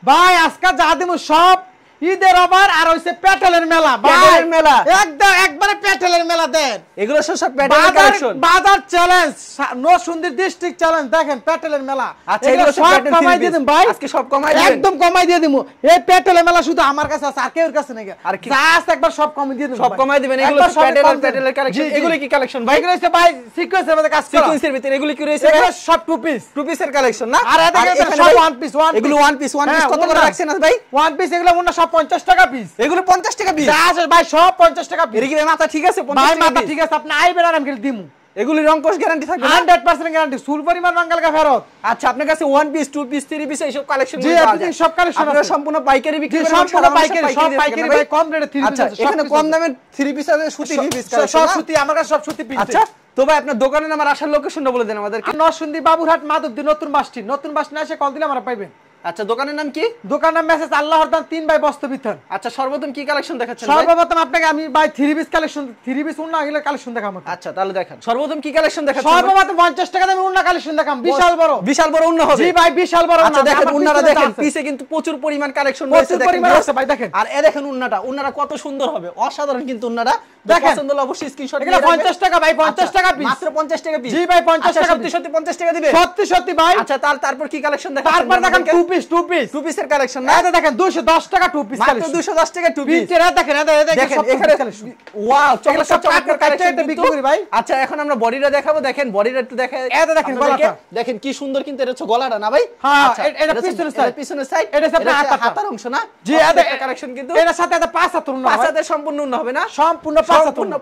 ভাই আজকে যা দিমু সব ঈদের অফার আর হইছে প্যাটেলের মেলা প্যাটেলের মেলা একদম একবারে প্যাটেলের মেলা দেন এগুলো সব প্যাটেলের কালেকশন বাজার চ্যালেঞ্জ নরসিংদী ডিস্ট্রিক্ট চ্যালেঞ্জ দেখেন প্যাটেলের মেলা আচ্ছা এগুলো সব প্যাটেল কমাই দিয়ে দিন ভাই আজকে সব কমাই দিবেন একদম কমাই দিয়ে দিমু এই প্যাটেলের মেলা শুধু আমার কাছে আছে আর কেউর কাছে নাই জাস্ট একবার সব কমাই দিয়ে দিন সব কমাই দিবেন এগুলো প্যাটেলের কালেকশন এগুলো কি কালেকশন ভাই এগুলো হচ্ছে ভাই সিকোয়েন্সের মধ্যে কাজ করা সিকোয়েন্সের ভিতরে এগুলো কি রয়েছে এগুলো সব টু পিসের কালেকশন না আর এখানে সব ওয়ান পিস এগুলো ওয়ান পিস কত করে রাখছেন ভাই ওয়ান পিস এগুলো ওনা সব 50 টাকা পিস এগুলো 50 টাকা পিস আছে ভাই সব 50 টাকা পিস এর কি মাথা ঠিক আছে 50 ভাই টাকা মাথা ঠিক আছে আপনি আইবেন আর আমি দিমু এগুলি রংকশ গ্যারান্টি থাকবে 100% গ্যারান্টি সুল পরিমাণ মাঙ্গাল কা ফেরত আচ্ছা আপনার কাছে one piece two piece three piece এইসব কালেকশন জি আপনি সব কালেকশন আপনারা সম্পূর্ণ পাইকারি বিক্রি করেন সম্পূর্ণ পাইকারি সব পাইকারি ভাই কম রেটে থ্রি পিস আচ্ছা এখানে কম দামে থ্রি পিস আছে সুতি পিস সব সুতি আমার কাছে সব সুতি পিস আচ্ছা তো ভাই আপনার দোকানের নাম আর আসার লোকেশনটা বলে দেন আমাদেরকে নরসিংদী বাবুরহাট মাধবদী নতুন বাসটি এসে কল দিলে আমরা পাইবেন আচ্ছা দোকানের নাম কি দোকানের নাম মেসেজ আল্লাহর দান 3 বাই বস্ত্রবিতান আচ্ছা সর্বপ্রথম কি কালেকশন দেখাচ্ছেন ভাই সর্বপ্রথম আপনাকে আমি ভাই three piece collection three piece উন্না গেলে কালেকশন দেখাবো আচ্ছা তাহলে দেখেন সর্বপ্রথম কি কালেকশন দেখাচ্ছেন সর্বপ্রথম 50 টাকা দামে উন্না কালেকশন দেখাম বিশাল বড় উন্না হবে জি ভাই বিশাল বড় আচ্ছা দেখেন উন্নাটা দেখেন পিছে কিন্তু প্রচুর পরিমাণ কালেকশন রয়েছে দেখেন ভাই দেখেন আর এই দেখেন উন্নাটা কত সুন্দর হবে অসাধারণ কিন্তু উন্নাটা দেখেন পছন্দ হলে অবশ্যই স্ক্রিনশট এগুলো 50 টাকা ভাই 50 টাকা পিস মাত্র 50 টাকা পিস জি ভাই 50 টাকা সত্যি 50 টাকা দিবে সত্যি ভাই আচ্ছা তারপর কি কালেকশন দেখাচ্ছেন তারপর দেখেন টু পিসের কালেকশন না এটা দেখেন 210 টাকা টু পিস মাত্র 210 টাকা টু পিস এটা দেখেন এখানে ওয়াও চমৎকার কালেকশন বিক্রি করি ভাই আচ্ছা এখন আমরা বডিটা দেখাবো দেখেন বডিটা একটু দেখাই এটা দেখেন গলাটা দেখেন কি সুন্দর কিন্তু এটা হচ্ছে গলাটা না ভাই হ্যাঁ এটা পিছনের সাইড এটা সাথে হাতার অংশ না জি এটা কালেকশন কিন্তু এর সাথে এটা 5 হাতের উন্না 5 হাতের সম্পূর্ণ উন্না হবে না সম্পূর্ণ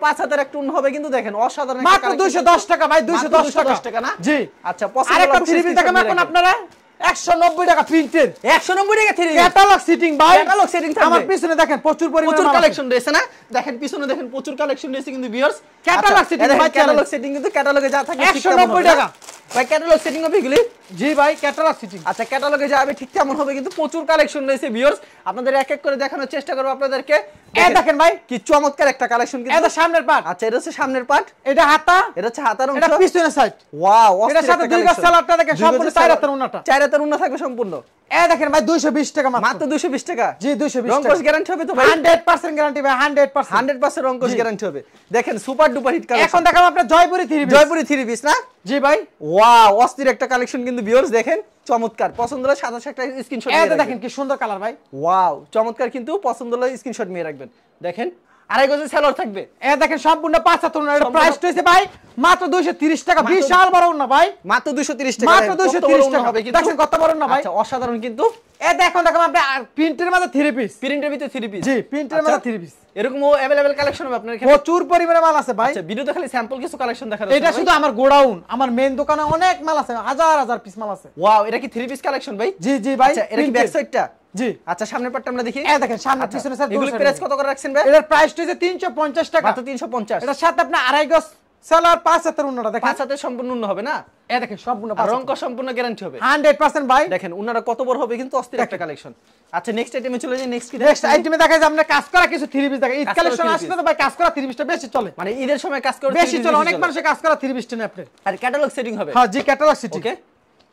5 হাতের একটা উন্না হবে কিন্তু দেখেন অসাধারণ একটা মাত্র 210 টাকা ভাই 210 টাকা না জি আচ্ছা পছন্দ আরেকটা থ্রি পিস দেখাম এখন আপনারা 190 টাকা প্রিন্টের 190 টাকা থ্রি ক্যাটালগ সিটিং ভাই ক্যাটালগ সিটিং থাকবে আমার পিছনে দেখেন প্রচুর কালেকশন রয়েছে না দেখেন পিছনে দেখেন প্রচুর কালেকশন রয়েছে কিন্তু ভিউয়ার্স ক্যাটালগ সিটিং ভাই ক্যাটালগ সিটিং কিন্তু ক্যাটালগে যা থাকে 190 টাকা ভাই ক্যাটালগ সেটিং হবে এগুলি জি ভাই ক্যাটালগ সিটিং আচ্ছা ক্যাটালগে যাবে ঠিক তেমন হবে কিন্তু প্রচুর কালেকশন রয়েছে ভিউয়ার্স আপনাদের এক এক করে দেখানোর চেষ্টা করব আপনাদেরকে এই দেখেন ভাই কি চমৎকার একটা কালেকশন কিন্তু এটা সামনের পার্ট আচ্ছা এটা হচ্ছে সামনের পার্ট এটা হাতা এটা হচ্ছে হাতার অংশ এটা পিছনের সাইড ওয়াও এটার সাথে দুই গজ সালোয়ারটা দেখেন সম্পূর্ণ চার হাতের উন্নাটা চার হাতের উন্না থাকবে সম্পূর্ণ এই দেখেন ভাই 220 টাকা মাত্র 220 টাকা জি 220 টাকা রংকশ গ্যারান্টি হবে তো ভাই 100% গ্যারান্টি ভাই 100% রংকশ গ্যারান্টি হবে দেখেন সুপার ডুপার হিট কালেকশন এখন দেখাবো আপনার জয়পুরি থ্রি পিস না জি ভাই ওয়াও অস্থির একটা কালেকশন কিন্তু ভিউয়ার্স দেখেন চমৎকার পছন্দ হলে সাদা একটা স্ক্রিনশট নিয়ে এটা দেখেন কি সুন্দর কালার ভাই ওয়াও চমৎকার কিন্তু পছন্দ হলে স্ক্রিনশট নিয়ে রাখবেন দেখেন আড়াই গজের সেলর থাকবে দেখেন সম্পূর্ণ 75 এর প্রাইস হইছে ভাই মাত্র 230 টাকা বিশাল বড় না ভাই মাত্র 230 টাকা মাত্র 230 টাকা হবে কিন্তু দেখেন কত বড় না ভাই আচ্ছা অসাধারণ কিন্তু দেখুন আপনি প্রিন্টের মধ্যে থ্রি পিস প্রিন্টের ভিতরে থ্রি পিস জি প্রিন্টের মধ্যে থ্রি পিস এরকম अवेलेबल কালেকশন হবে আপনার এখানে প্রচুর পরিমাণে মাল আছে ভাই আচ্ছা ভিডিওতে খালি স্যাম্পল কিছু কালেকশন দেখা যাচ্ছে এটা শুধু আমার গোডাউন আমার মেইন দোকানে অনেক মাল আছে হাজার পিস মাল আছে ওয়াও এটা কি থ্রি পিস কালেকশন ভাই জি ভাই আচ্ছা এটা কি ব্যাক সাইডটা জি আচ্ছা সামনের পার্টটা আমরা দেখি দেখেন সামনে পিছনে স্যার এগুলো প্রাইস কত করে রাখছেন ভাই এটার প্রাইস হচ্ছে 350 টাকা মাত্র 350 এটার সাথে আপনি আড়াই গজ সেলার 5 হাতের উন্নাটা দেখেন 5 হাতের সম্পূর্ণ উন্না হবে না দেখেন সম্পূর্ণ রংক সম্পূর্ণ গ্যারান্টি হবে 100% ভাই দেখেন উন্নাটা কত বড় হবে কিন্তু অস্থির একটা কালেকশন আচ্ছা নেক্সট আইটেমে চলে যাই নেক্সট আইটেমে দেখা যায় আমরা কাজ করা কিছু থ্রি পিস দেখা ঈদ কালেকশন আসলে তো ভাই কাজ করা থ্রি পিসটা বেশি চলে মানে ঈদের সময় কাজ করে বেশি চলে অনেক মানুষ কাজ করা থ্রি পিসটা নেয় আপনি আর ক্যাটালগ সেটিং হবে হ্যাঁ জি ক্যাটালগ সেটিং ওকে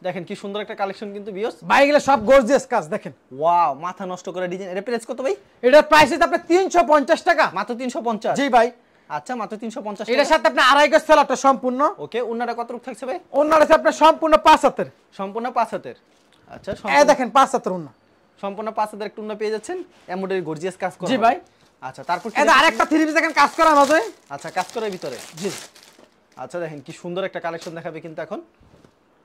দেখেন কি সুন্দর একটা কালেকশন কিন্তু ভিউয়ার্স ভাই এগুলো সব গর্জিয়াস কাজ দেখেন ওয়াও মাথা নষ্ট করে ডিজাইন এর প্রাইস কত ভাই এটার প্রাইস আছে আপনার 350 টাকা মাত্র 350 জি ভাই আচ্ছা মাত্র 350 টাকা এটার সাথে আপনি আড়াই গজ সেলারটা সম্পূর্ণ ওকে উন্নাটা কত রূপ থাকছে ভাই উন্নাটা আছে আপনার সম্পূর্ণ 5 হাতের সম্পূর্ণ 5 হাতের আচ্ছা দেখেন 5 হাতের উন্না সম্পূর্ণ 5 হাতের একটা উন্না পেয়ে যাচ্ছেন এমব্রয়ডারি গর্জিয়াস কাজ করা জি ভাই আচ্ছা তারপর এটা আরেকটা থ্রি পিস দেখেন কাজ করা মাঝে আচ্ছা কাজ করার ভিতরে জি আচ্ছা দেখেন কি সুন্দর একটা কালেকশন দেখাবে কিন্তু এখন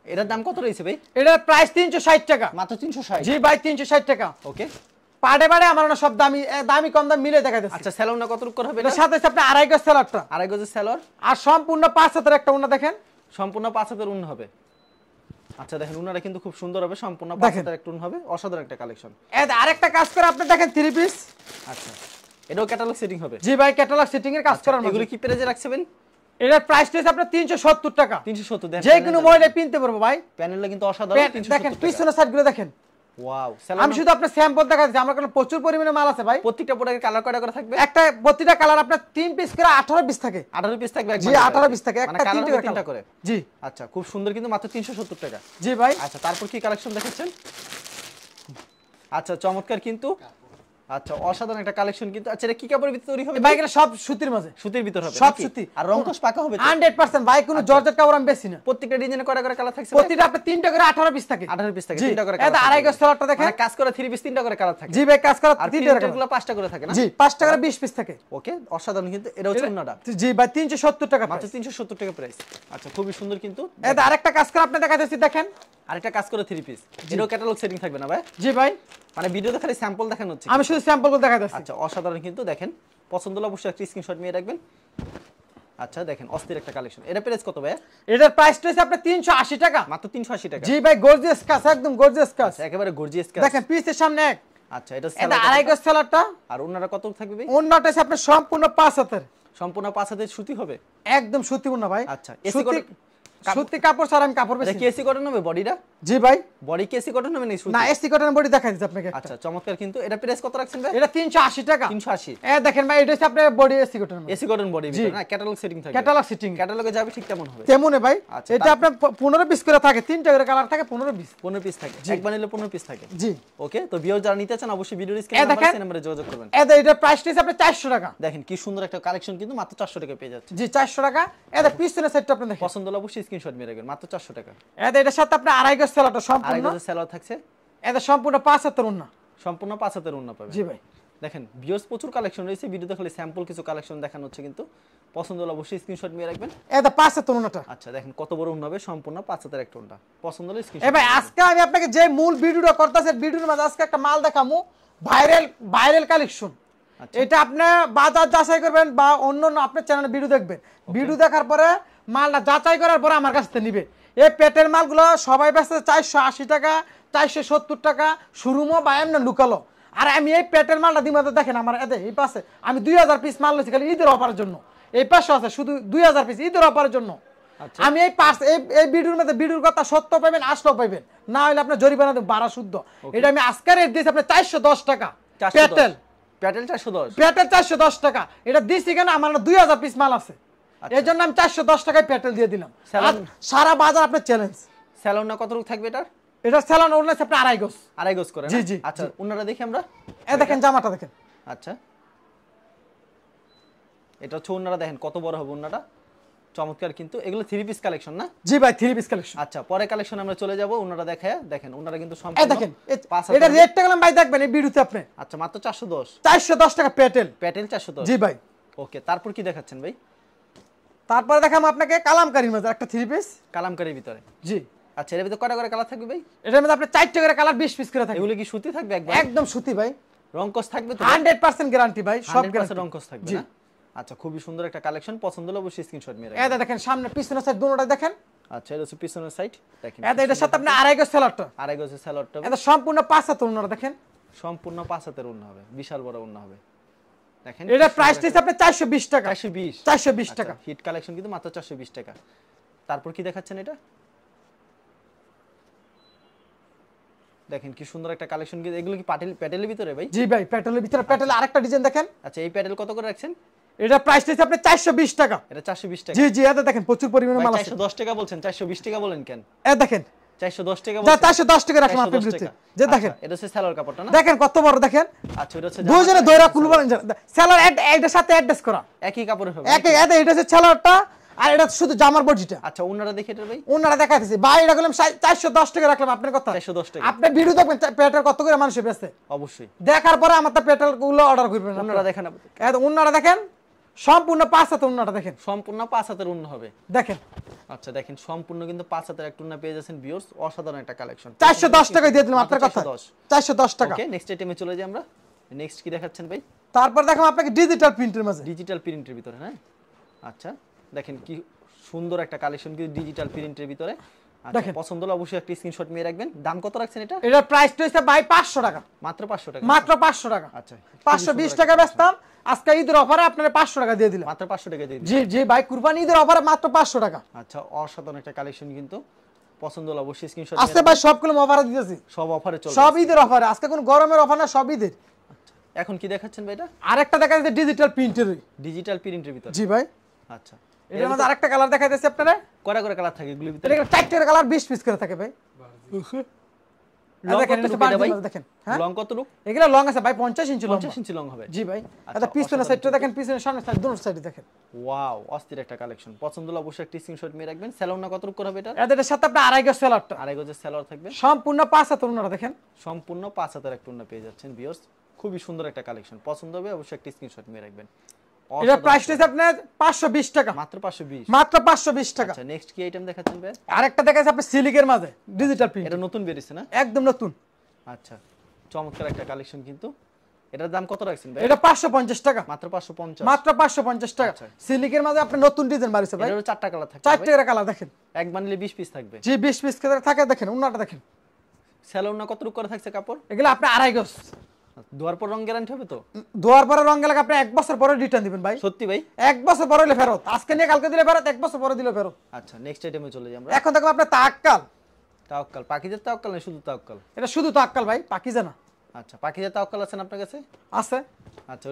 এটার দাম কত রয়েছে ভাই এটার প্রাইস 360 টাকা মাত্র 360 জি ভাই 360 টাকা ওকে পাড়ে আমার না সব দামি কম দাম মিলে দেখা যাচ্ছে আচ্ছা সেলরটা কত রূপ হবে এর সাথে আপনি আড়াই গজ সেলারটা আড়াই গজের সেলর আর সম্পূর্ণ 5 হাতের একটা উন্না দেখেন সম্পূর্ণ 5 হাতের উন্না হবে আচ্ছা দেখেন উন্নাটা কিন্তু খুব সুন্দর হবে সম্পূর্ণ 5 হাতের একটা উন্না হবে অসাধারণ একটা কালেকশন আরেকটা কাজ করে আপনি দেখেন থ্রি পিস আচ্ছা এটাও ক্যাটালগ সেটিং হবে জি ভাই ক্যাটালগ সেটিং এর কাজ করার এগুলো কি প্রাইসে রাখছেন এটার প্রাইস হচ্ছে আপনার 370 টাকা 370 দেন যে কোনো মডেলে কিনতে পারবো ভাই প্যানেলটা কিন্তু অসাধারণ 370 দেখেন পিছনের সাইডগুলো দেখেন ওয়াও আমি শুধু আপনার স্যাম্পল দেখাচ্ছি আমার কাছে প্রচুর পরিমাণে মাল আছে ভাই প্রত্যেকটা প্রোডাক্টের কালার কয়টা করে থাকবে একটা প্রতিটা কালার আপনার 3 পিস করে 18 পিস থাকে 18 পিস থাকবে জি 18 পিস থাকে একটা তিনটা করে জি আচ্ছা খুব সুন্দর কিন্তু মাত্র 370 টাকা জি ভাই আচ্ছা তারপর কি কালেকশন দেখাচ্ছেন আচ্ছা চমৎকার কিন্তু আচ্ছা অসাধারণ একটা কালেকশন কিন্তু আচ্ছা এটা কি কাপড়ের ভিতরে তৈরি হবে ভাই এগুলো সব সুতির মাঝে, সুতির ভিতর হবে সব নাকি? সুতি। আর রংকশ পাকা হবে তো? 100% ভাই কোনো জর্জেট কাপড় আমি বেশি না। প্রত্যেকটা ডিজাইনে কয়টা করে কালার থাকছে? প্রতিটা আপনি 3টা করে 18 পিস থাকে। 18 পিস থাকে, জি। 3টা করে এটা কালার। আড়াই গজ সালোয়ারটা দেখেন। মানে কাজ করা 3 পিস 3টা করে কালার থাকে। জি ভাই কাজ করা আর 3টা করে। প্রিন্টেরগুলো 5টা করে থাকে না? জি 5টা করে 20 পিস থাকে। ওকে অসাধারণ কিন্তু এটা হচ্ছে ওন্নাটা। জি ভাই 370 টাকা মাত্র প্রাইস। 370 টাকা প্রাইস। আচ্ছা খুবই সুন্দর কিন্তু। এটা আরেকটা কাজ করে আপনি দেখাইতেছি দেখেন। আরেকটা কাজ করে 3 পিস। এটাও ক্যাটালগ সেটিং থাকবে না ভাই? জি ভাই মানে ভিডিওতে খালি স্যাম্পল দেখানো হচ্ছে। আমি শুধু স্যাম্পলগুলো দেখাইতেছি। আচ্ছা অসাধারণ কিন্তু দেখেন পছন্দ হলে অবশ্যই একটা স্ক্রিনশট নিয়ে রাখবেন। আচ্ছা দেখেন অস্থির একটা কালেকশন। এটা প্রাইস কত ভাই? এটার প্রাইসটা হচ্ছে আপনার 380 টাকা। মাত্র 380 টাকা। জি ভাই গর্জিয়াস কাজ, একদম গর্জিয়াস কাজ। আচ্ছা একেবারে গর্জিয়াস কাজ। দেখেন পিসের সামনে এক। আচ্ছা এটা এটা আড়াই গজ সালোয়ারটা। আর ওন্নাটা কত থাকবে ভাই? ওন্নাটা হচ্ছে আপনার সম্পূর্ণ 5 হাতের। সম্পূর্ণ 5 হাতের সুতি হবে? একদম সুতি ওন্না ভাই। আচ্ছা এসি সুতি সুতি কাপড় ছাড়া আমি কাপড় এটা বেশি। কি এসি কটন হবে বডিটা? জি ভাই বডি কি এসি কটন হবে না সুতি? না এসি কটন বডি দেখাই দিচ্ছি আপনাকে। আচ্ছা চমৎকার কিন্তু। এটা প্রাইস কত রাখছেন ভাই? এটা 380 টাকা। 380। দেখেন ভাই এটা হচ্ছে আপনার body AC cotton. AC cotton body ভিতর না ক্যাটালগ সেটিং থাকবে। ক্যাটালগ সিটিং ক্যাটালগে যাবে ঠিক তেমন হবে। তেমনে ভাই। আচ্ছা, এটা আপনার 15 পিস করে থাকে, 3টা করে কালার থাকে, 15 পিস। 15 পিস থাকে। একবার নিলে 15 পিস থাকে। জি ওকে তো ভিউয়ার যারা নিতে চান অবশ্যই ভিডিওর স্ক্রিনে নাম্বারে যোগাযোগ করবেন। এটা প্রাইসটা হচ্ছে আপনার 400 টাকা। দেখেন কি সুন্দর একটা কালেকশন কিন্তু মাত্র 400 টাকায় পেয়ে যাচ্ছে। জি 400 টাকা। এটা পিছনের সেটটা আপনি দেখেন। পছন্দ হলে অবশ্যই স্ক্রিনশট নিয়ে রাখবেন। মাত্র 400 টাকা। এটার সাথে আপনি আড়াই গজ সালোয়ারটা আড়াই সম্পূর্ণ। গজের সালোয়ার থাকছে। এটা সম্পূর্ণ 5 হাতের ওন্না। সম্পূর্ণ 5 হাতের ওন্না পাবেন। জি ভাই দেখেন ভিউয়ার্স প্রচুর কালেকশন রয়েছে। ভিডিওতে খালি স্যাম্পল কিছু কালেকশন দেখানো হচ্ছে কিন্তু পছন্দ হলে অবশ্যই স্ক্রিনশট নিয়ে রাখবেন। এটা 5 হাতের ওন্নাটা। আচ্ছা দেখেন কত বড় ওন্না হবে, সম্পূর্ণ 5 হাতের একটা ওন্না। পছন্দ হলে স্ক্রিনশট। ভাই আজকে আমি আপনাকে যে মূল ভিডিওটা করতেছি, ভিডিওর মাঝে আজকে একটা মাল দেখামু, ভাইরাল কালেকশন। এটা আপনি বাজার যাচাই করবেন বা অন্য আপনার চ্যানেলে ভিডিও দেখবেন। ভিডিও দেখার পরে মালটা যাচাই করার পরে আমার কাছ থেকে নিবে। এই পেটের মালগুলো সবাই বেচতে 480 টাকা, 470 টাকা শোরুমও বা এমনি লুকালো। আর আমি এই পেটের মালটা দিই মাত্র দেখেন আমার এই পাশে আমি 2000 পিস মাল লইছি খালি ঈদের অফারের জন্য। এই পাশে আছে শুধু 2000 পিস ঈদের অফারের জন্য। আমি এই পার্স এই ভিডিওর মধ্যে ভিডিওর কথা সত্য পাবেন, আসলেও পাবেন, না হলে আপনার জরিমানা দেব 12 শুদ্ধ। এটা আমি আজকে রেট দিয়েছি আপনার 410 টাকা। পেটেল 410। পেটেল 410 টাকা। এটা দিছি কেন আমার 2000 পিস মাল আছে, এই জন্য আমি 410 টাকায় পেটেল দিয়ে দিলাম। সারা বাজার আপনার চ্যালেঞ্জ। স্যালন না কতটুকু থাকবে এটার? এটা সেলন ওন্না আপনি আড়াই গজ। আড়াই গজ করে না? জি জি। আচ্ছা ওন্নাটা দেখি আমরা। দেখেন জামাটা দেখেন। আচ্ছা এটা হচ্ছে ওন্নাটা দেখেন কত বড় হবে ওন্নাটা। চমৎকার কিন্তু। এগুলো 3 পিস কালেকশন না? জি ভাই 3 পিস কালেকশন। আচ্ছা পরে কালেকশন আমরা চলে যাব। ওন্নাটা দেখায় দেখেন ওন্নাটা কিন্তু সম্পূর্ণ দেখেন এটা রেটটা গেলাম ভাই দেখবেন এই ভিডিওতে আপনি। আচ্ছা মাত্র 410। 410 টাকা পেটেল। প্যাটেল 410। জি ভাই। ওকে তারপর কি দেখাচ্ছেন ভাই? তারপরে দেখাম আপনাকে কালামকারীর মধ্যে একটা 3 পিস। কালামকারীর ভিতরে? জি। আচ্ছা এর ভিতরে কয়টা করে কালার থাকবে ভাই? এটার মধ্যে আপনি 4টা করে কালার 20 পিস করে থাকবে। এগুলো কি সুতি থাকবে একবার? একদম সুতি ভাই। রংকস থাকবে তো? 100% গ্যারান্টি ভাই, সব গ্যারান্টি। রংকস থাকবে না? আচ্ছা খুবই সুন্দর একটা কালেকশন। পছন্দ হলে অবশ্যই স্ক্রিনশট নিয়ে রাখবেন। এটা দেখেন সামনে পিছনের সাইড দুটোটা দেখেন। আচ্ছা এটা হচ্ছে পিছনের সাইড দেখেন। এটার সাথে আপনি আড়াই গজ সালোয়ারটা। আড়াই গজের সালোয়ারটা এটা সম্পূর্ণ 5 হাতের ওন্না দেখেন। সম্পূর্ণ 5 হাতের ওন্না হবে, বিশাল বড় ওন্না হবে। দেখেন এটা প্রাইস দিচ্ছে আপনি 420 টাকা। 420 টাকা। হিট কালেকশন কিন্তু মাত্র 420 টাকা। তারপর কি দেখাচ্ছেন এটা? দেখেন কি সুন্দর একটা কালেকশন। কি এগুলো কি প্যাটেলের ভিতরে ভাই? জি ভাই প্যাটেলের ভিতরে। প্যাটেলে আরেকটা ডিজাইন দেখেন। আচ্ছা এই প্যাটেল কত করে রাখছেন? এটা প্রাইস দিচ্ছে আপনি 420 টাকা। এটা 420 টাকা। জি জি এটা দেখেন প্রচুর পরিমাণে মাল আছে। 410 টাকা বলছেন, 420 টাকা বলেন কেন? দেখেন 410 টাকা যা বলছেন। 410 টাকা রাখলাম আপনার বিরুদ্ধে। যে দেখেন এটা হচ্ছে সালোয়ার কাপড়টা না? দেখেন কত বড় দেখেন। আচ্ছা এটা হচ্ছে দুইজনে দয়রা কুলবান সেলার এটার সাথে অ্যাডজাস্ট করা একই কাপড়ের হবে। এটা হচ্ছে সেলারটা আর এটা শুধু জামার বডিটা। আচ্ছা ওন্নাটা দেখি এটা ভাই। ওন্নাটা দেখাইতেছি ভাই, এটা করলাম 410 টাকা রাখলাম আপনার কথা। 410 টাকা। আপনি ভিডিও দেখবেন পেটেল কত করে মানুষ বেচে অবশ্যই দেখার পরে আমার তো পেটেল গুলো অর্ডার করবেন। ওন্নাটা দেখেন। ওন্নাটা দেখেন সম্পূর্ণ 5 হাতের ওন্নাটা দেখেন। সম্পূর্ণ 5 হাতের ওন্না হবে দেখেন। আচ্ছা দেখেন সম্পূর্ণ কিন্তু 5 হাতের একটা ওন্না পেয়ে যাচ্ছেন ভিউয়ার্স। অসাধারণ একটা কালেকশন। 410 টাকা দিয়ে দিলাম আপনার কথা। 410 টাকা। ওকে নেক্সট আইটেমে চলে যাই আমরা। নেক্সট কি দেখাচ্ছেন ভাই? তারপর দেখো আপনাকে ডিজিটাল প্রিন্টের মাঝে। ডিজিটাল প্রিন্টের ভিতরে হ্যাঁ। আচ্ছা দেখেন কি সুন্দর একটা কালেকশন কিন্তু ডিজিটাল প্রিন্টের ভিতরে। আচ্ছা পছন্দ হলে অবশ্যই একটা স্ক্রিনশট নিয়ে রাখবেন। দাম কত রাখছেন এটা? এটার প্রাইস হইছে ভাই 500 টাকা। মাত্র 500 টাকা। মাত্র 500 টাকা। আচ্ছা 520 টাকা বেচতাম, আজকে ঈদের অফারে আপনারা 500 টাকা দিয়ে দিলাম। মাত্র 500 টাকা দিয়ে দিলাম। জি জি ভাই কুরবানি ঈদের অফারে মাত্র 500 টাকা। আচ্ছা অসাধারণ একটা কালেকশন কিন্তু। পছন্দ হলে অবশ্যই স্ক্রিনশট আজকে ভাই সবগুলো অফারে দিতেছি। সব অফারে চলবে। সব ঈদের অফারে, আজকে কোন গরমের অফার না, সব ঈদের। এখন কি দেখাচ্ছেন ভাই এটা? আরেকটা দেখা যাচ্ছে ডিজিটাল প্রিন্টের। ডিজিটাল প্রিন্টের ভিতরে? জি ভাই। আচ্ছা এর মধ্যে আরেকটা কালার দেখাইতেছি আপনারা। কয়টা করে কালার থাকে এগুলোর ভিতরে? এটা 4টা কালার 20 পিস করে থাকে ভাই। লং দেখেন কত এটা রূপ এটা ভাই? বান্ডিল দেখেন, হ্যাঁ লং কত রূপ? এগুলা লং আছে ভাই 50 ইঞ্চি লং। 50 ইঞ্চি লং হবে। জি ভাই। আচ্ছা, এটা পিছনের অসাধারণ সাইডটা দেখেন, পিছনের সামনের সাইড দুটো সাইডে দেখেন। ওয়াও, অস্থির একটা কালেকশন। পছন্দ হলে অবশ্যই একটা স্ক্রিনশট নিয়ে রাখবেন। স্যালোনা কত রূপ করে হবে এটা? এদের সাথে আপনি আড়াই গজ সেলারটা আড়াই গজের সেলর থাকবে। সম্পূর্ণ 5 হাত ওনারা দেখেন। সম্পূর্ণ 5 হাতের একটা ওড়না পেয়ে যাচ্ছেন ভিউয়ার্স। খুবই সুন্দর একটা কালেকশন। পছন্দ হবে অবশ্যই একটা স্ক্রিনশট নিয়ে রাখবেন। এটা প্রাইস হচ্ছে আপনার 520 টাকা, মাত্র 520। মাত্র 520 টাকা। আচ্ছা, নেক্সট কি আইটেম দেখাচ্ছেন ভাই? আরেকটা দেখাচ্ছি আপনি সিলিকের মাঝে ডিজিটাল প্রিন্ট, এটা নতুন বেরিয়েছে না? একদম নতুন। আচ্ছা, চমৎকার একটা কালেকশন কিন্তু। এটার দাম কত রাখছেন ভাই? এটা 550 টাকা, মাত্র 550। মাত্র 550 টাকা। আচ্ছা। সিলিকের মাঝে আপনি নতুন ডিজাইন বাড়িছে ভাই, এটারও 4টা কালার থাকবে। 4টা কালার দেখেন। এক বান্ডেলে 20 পিস থাকবে। জি 20 পিস করে থাকে দেখেন, ওনাটা দেখেন। স্যালোনা কত রূপ করে থাকছে কাপড়? এগুলো আপনি আড়াই গজ ধোয়ার পর রং গ্যারান্টি হবে তো? ধোয়ার পরে রং গেলে আপনি 1 বছর পরে রিটার্ন দিবেন ভাই। সত্যি ভাই? 1 বছর পরে হলে ফেরত, আজকে নিয়ে কালকে দিলে ফেরত, 1 বছর পরে দিলে ফেরত। আচ্ছা, নেক্সট আইটেমে চলে যাই আমরা। এখন দেখো আপনার তাক্কাল, তাওয়াক্কাল। পাকিজার তাওয়াক্কাল না শুধু তাওয়াক্কাল? এটা শুধু তাক্কাল ভাই, পাকিজা না। আচ্ছা, পাকিজার তাওয়াক্কাল আছেন আপনার কাছে? আছে। আচ্ছা,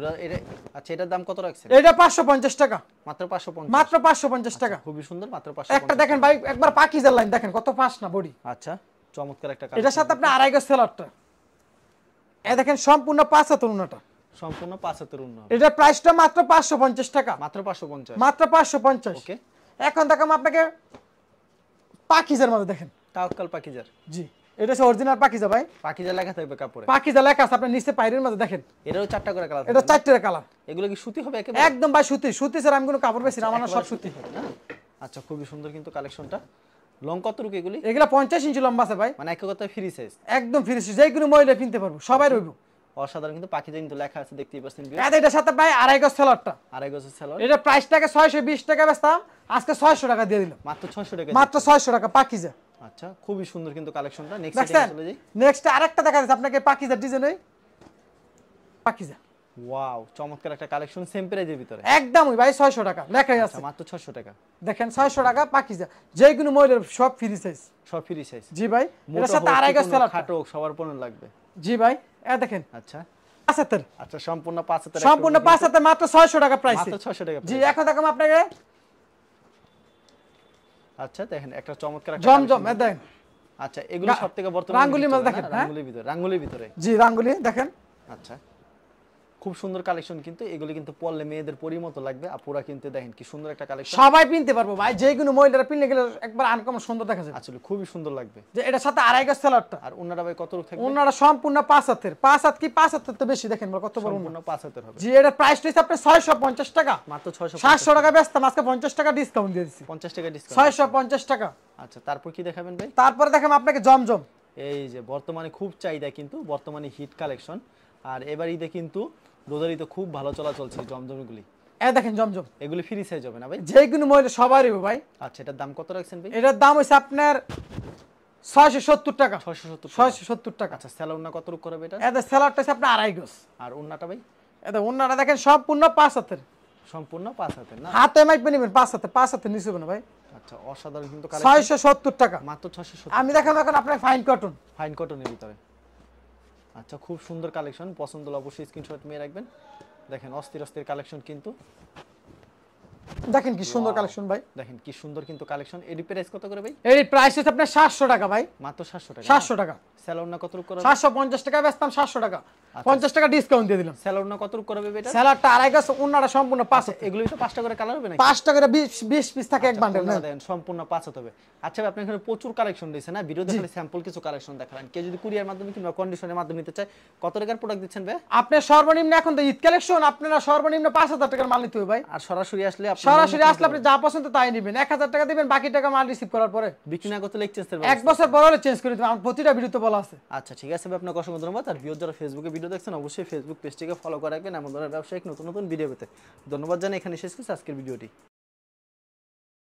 আচ্ছা, এটার দাম কত রাখছেন? এটা 550 টাকা, মাত্র 550। মাত্র 550 টাকা। খুবই সুন্দর, মাত্র একটা 550। দেখেন ভাই, একবার পাকিজার লাইন দেখেন কত ফাস্ট না বডি। আচ্ছা, চমৎকার একটা এটার সাথে আপনি আড়াই গজ সেলারটা, এই দেখেন সম্পূর্ণ 5 হাত ওনাটা। সম্পূর্ণ 5 হাতের ওড়না। এটার প্রাইসটা মাত্র 550 টাকা, মাত্র 550। মাত্র 550। ওকে। এখন দেখাম আপনাকে পাকিজার মধ্যে দেখেন। তাওয়াক্কাল পাকিজার। জি, এটা হচ্ছে অরিজিনাল পাকিজা ভাই। পাকিজা লেখা থাকবে কাপড়ে। পাকিজা লেখা আছে, আপনি নিচে পাইরের মধ্যে দেখেন। এটারও 4টা করে কালার এটা থাকবে। 4টা কালার। এগুলো কি সুতি হবে একেবারে? একদম ভাই সুতি, সুতি স্যার আমি কোনো কাপড় বেশি না, আমার না সব একেবারে সুতি। হবে না? আচ্ছা, খুবই সুন্দর কিন্তু কালেকশনটা। লং কত রুক এগুলি? এগুলা 50 ইঞ্চি লম্বা আছে ভাই, মানে এক কথায় ফ্রি সাইজ। একদম ফ্রি, যে কোনো মহিলা কিনতে পারবো, সবাই রইব। অসাধারণ কিন্তু পাকিজা কিন্তু লেখা আছে, দেখতেই পাচ্ছেন। এটার সাথে ভাই আড়াই গজ সেলারটা, আড়াই গজের সেলর। এটা প্রাইসটাকে 620 টাকা বেচতাম, আজকে 600 টাকা দিয়ে দিলাম। মাত্র 600 টাকা। মাত্র 600 টাকা পাকিজা। আচ্ছা, খুবই সুন্দর কিন্তু কালেকশনটা। নেক্সট দেখছেন? আইটেমে চলে যাই। নেক্সট আরেকটা দেখা যাচ্ছে আপনাকে পাকিজার ডিজাইন, ওই পাকিজা ওয়াও, চমৎকার একটা কালেকশন, সেম প্রাইজের ভিতরে। একদমই ভাই 600 টাকা লেখাই আছে। আচ্ছা, মাত্র 600 টাকা। দেখেন 600 টাকা পাকিজা, যে কোনো মহিলার সব ফ্রি সাইজ। সব ফ্রি সাইজ। জি ভাই, এর মোটা সাথে হোক, আড়াই গজ চিকন হোক, সেলার। খাটো হোক, সবার পণ্য লাগবে। জি ভাই, দেখেন আচ্ছা। 75, আচ্ছা, সম্পূর্ণ 5 হাতের। সম্পূর্ণ 5 হাতে মাত্র 600 টাকা প্রাইস। মাত্র 600 টাকা। জি, এখন দেখাম আপনাকে আচ্ছা, দেখেন একটা চমৎকার একটা জমজম, collection। দেখেন। আচ্ছা, এগুলো সবথেকে বর্তমানে রাঙ্গুলির মধ্যে দেখেন, হ্যাঁ? রাঙ্গুলির ভিতরে। জি, রাঙ্গুলি দেখেন। আচ্ছা, খুব সুন্দর কালেকশন কিন্তু। এগুলি কিন্তু পরলে মেয়েদের পরি মতো লাগবে। আপুরা কিন্তু দেখেন কি সুন্দর একটা কালেকশন। সবাই পিনতে পারবো ভাই, যে কোনো মহিলারা পিনলে গেলে একবার আনকমন সুন্দর দেখা যাবে। আসলে খুবই সুন্দর লাগবে। যে এটার সাথে আড়াই গজ সেলারটা, আর ওনারা ভাই কত রূপ থাকবে? ওনারা সম্পূর্ণ 5 হাতের। 5 হাত কি 5 হাতের তো বেশি, দেখেন বল কত বড় ওনা। সম্পূর্ণ 5 হাতের হবে। জি, এটার প্রাইসটা হচ্ছে আপনার 650 টাকা, মাত্র 650। 700 টাকা বেচতাম, আজকে 50 টাকা ডিসকাউন্ট দিয়ে দিচ্ছি, 50 টাকা ডিসকাউন্ট। 650 টাকা। আচ্ছা, তারপর কি দেখাবেন ভাই? তারপরে দেখেন আপনাকে জমজম, এই যে বর্তমানে খুব চাহিদা কিন্তু, বর্তমানে হিট কালেকশন। আর এবার ঈদে কিন্তু রোজারিতে খুব ভালো চলাচল ছিল জমজমগুলি। দেখেন জমজম, এগুলি ফ্রি সাইজ হবে না ভাই? যে কোনো মহিলা সবাই রইব ভাই। আচ্ছা, এটার দাম কত রাখছেন ভাই? এটার দাম হচ্ছে আপনার 670 টাকা, 670 টাকা। 670 টাকা। আচ্ছা, স্যালোনা কত রূপ করবে এটা? এদের সেলারটা হচ্ছে আপনার আড়াই গজ। আর ওন্নাটা ভাই? এদের ওনারা দেখেন সম্পূর্ণ 5 হাতের। সম্পূর্ণ 5 হাতের না? হাতে মাইপে নেবেন 5 হাতে, 5 হাতে নিচে হবে না ভাই। আচ্ছা, অসাধারণ কিন্তু কালেকশন। 670 টাকা। মাত্র 670। আমি দেখাবো এখন আপনার ফাইন কটন, ফাইন কটনের ভিতরে। আচ্ছা, খুব সুন্দর কালেকশন। পছন্দ হলে অবশ্যই স্ক্রিনশট নিয়ে রাখবেন। দেখেন অস্থির অস্থির কালেকশন কিন্তু। দেখেন কি সুন্দর কালেকশন ভাই, দেখেন কি সুন্দর কিন্তু কালেকশন। এডি প্রাইস কত করে ভাই? এর প্রাইস হচ্ছে আপনার 700 টাকা ভাই, মাত্র 700 টাকা। 700 টাকা। স্যালোনা কত রূপ করবে? 750 টাকা বেচতাম, 700 টাকা, 50 টাকা ডিসকাউন্ট দিয়ে দিলাম। স্যালোনা কত রূপ করবে এটা? সেলারটা আড়াই গজ, ওনারা সম্পূর্ণ 5 হাতে। এগুলো তো 5টা করে কালার হবে নাকি? 5 টাকা 20 পিস থাকে এক বান্ডেল। ওনারা দেন সম্পূর্ণ 5 হাত হবে। আচ্ছা ভাই, আপনার এখানে প্রচুর কালেকশন রয়েছে না? ভিডিও দেখালে স্যাম্পল কিছু কালেকশন দেখালেন। কেউ যদি কুরিয়ার মাধ্যমে কিংবা কন্ডিশনের মাধ্যমে নিতে চায়, কত টাকার প্রোডাক্ট দিচ্ছেন ভাই? আপনার সর্বনিম্ন এখন তো ঈদ কালেকশন, আপনারা সর্বনিম্ন 5000 টাকার মাল নিতে হবে ভাই। আর সরাসরি আসলে সরাসরি আসলে আপনি যা পছন্দ তাই নেবেন, 1000 টাকা দিবেন, বাকি টাকা মাল রিসিভ করার পরে বিক্রি না করতে এক্সচেঞ্জ এর 1 বছর পর হলে চেঞ্জ করে দিবেন, আমার প্রতিটা ভিডিওতে বলা আছে। আচ্ছা, ঠিক আছে ভাই, আপনাকে অসংখ্য ধন্যবাদ। আর ভিউয়ার যারা ফেসবুকে ভিডিও দেখছেন, অবশ্যই ফেসবুক পেজটিকে ফলো করে রাখবেন এমন ধরনের ব্যবসায়িক নতুন নতুন ভিডিও পেতে। ধন্যবাদ জানাই, এখানে শেষ করছি আজকের ভিডিওটি।